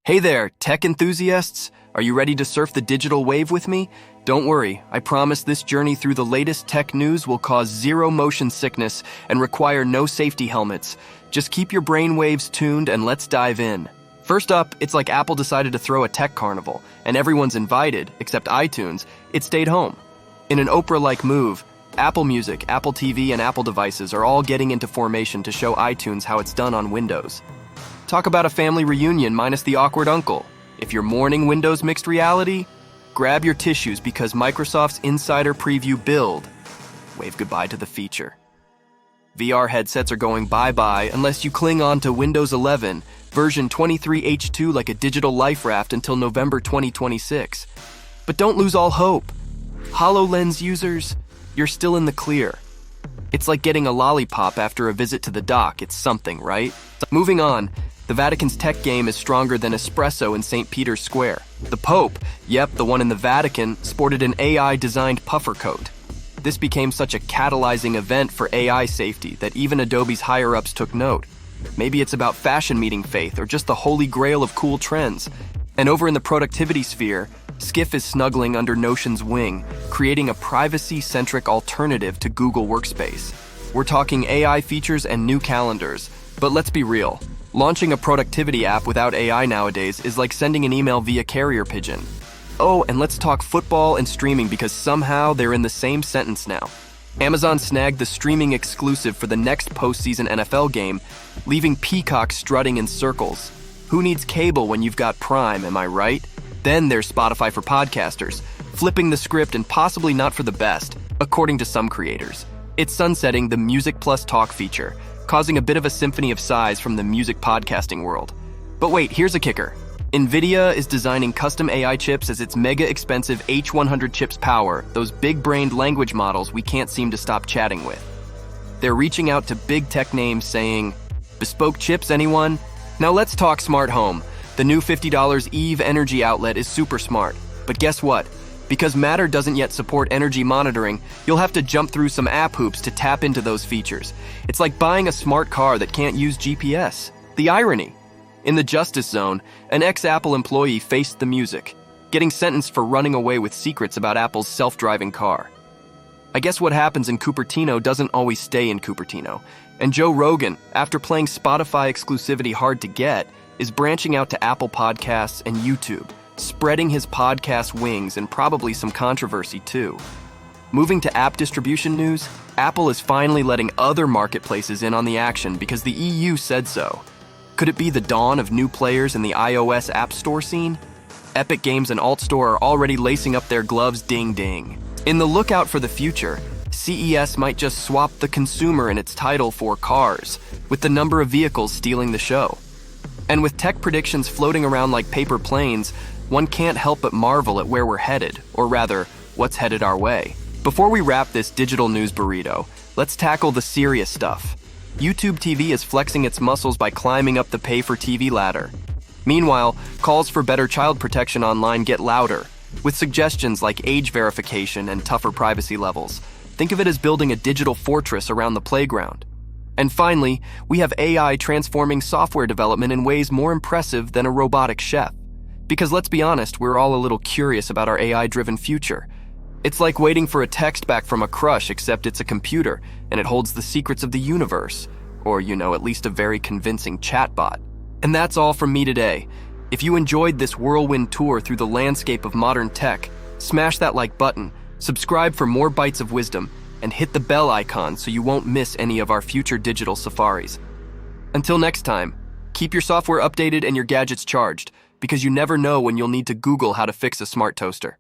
Hey there, tech enthusiasts! Are you ready to surf the digital wave with me? Don't worry, I promise this journey through the latest tech news will cause zero motion sickness and require no safety helmets. Just keep your brain waves tuned and let's dive in. First up, it's like Apple decided to throw a tech carnival, and everyone's invited, except iTunes. It stayed home. In an Oprah-like move, Apple Music, Apple TV, and Apple devices are all getting into formation to show iTunes how it's done on Windows. Talk about a family reunion minus the awkward uncle. If you're mourning Windows mixed reality, grab your tissues because Microsoft's Insider Preview build wave goodbye to the feature. VR headsets are going bye-bye unless you cling on to Windows 11, version 23H2 like a digital life raft until November 2026. But don't lose all hope. HoloLens users, you're still in the clear. It's like getting a lollipop after a visit to the doc. It's something, right? Moving on. The Vatican's tech game is stronger than espresso in St. Peter's Square. The Pope, yep, the one in the Vatican, sported an AI-designed puffer coat. This became such a catalyzing event for AI safety that even Adobe's higher-ups took note. Maybe it's about fashion meeting faith or just the holy grail of cool trends. And over in the productivity sphere, Skiff is snuggling under Notion's wing, creating a privacy-centric alternative to Google Workspace. We're talking AI features and new calendars, but let's be real. Launching a productivity app without AI nowadays is like sending an email via carrier pigeon. Oh, and let's talk football and streaming because somehow they're in the same sentence now. Amazon snagged the streaming exclusive for the next postseason NFL game, leaving Peacock strutting in circles. Who needs cable when you've got Prime, am I right? Then there's Spotify for podcasters, flipping the script and possibly not for the best, according to some creators. It's sunsetting the Music Plus Talk feature, causing a bit of a symphony of sighs from the music podcasting world. But wait, here's a kicker. NVIDIA is designing custom AI chips as its mega-expensive H100 chips power those big-brained language models we can't seem to stop chatting with. They're reaching out to big tech names saying, "Bespoke chips, anyone?" Now let's talk smart home. The new $50 Eve energy outlet is super smart. But guess what? Because Matter doesn't yet support energy monitoring, you'll have to jump through some app hoops to tap into those features. It's like buying a smart car that can't use GPS. The irony. In the Justice Zone, an ex-Apple employee faced the music, getting sentenced for running away with secrets about Apple's self-driving car. I guess what happens in Cupertino doesn't always stay in Cupertino. And Joe Rogan, after playing Spotify exclusivity hard to get, is branching out to Apple Podcasts and YouTube, spreading his podcast wings and probably some controversy too. Moving to app distribution news, Apple is finally letting other marketplaces in on the action because the EU said so. Could it be the dawn of new players in the iOS App Store scene? Epic Games and AltStore are already lacing up their gloves ding ding. In the lookout for the future, CES might just swap the consumer in its title for cars, with the number of vehicles stealing the show. And with tech predictions floating around like paper planes, one can't help but marvel at where we're headed, or rather, what's headed our way. Before we wrap this digital news burrito, let's tackle the serious stuff. YouTube TV is flexing its muscles by climbing up the pay-for-TV ladder. Meanwhile, calls for better child protection online get louder, with suggestions like age verification and tougher privacy levels. Think of it as building a digital fortress around the playground. And finally, we have AI transforming software development in ways more impressive than a robotic chef. Because let's be honest, we're all a little curious about our AI-driven future. It's like waiting for a text back from a crush, except it's a computer, and it holds the secrets of the universe. Or, at least a very convincing chatbot. And that's all from me today. If you enjoyed this whirlwind tour through the landscape of modern tech, smash that like button, subscribe for more bites of wisdom, and hit the bell icon so you won't miss any of our future digital safaris. Until next time, keep your software updated and your gadgets charged, because you never know when you'll need to Google how to fix a smart toaster.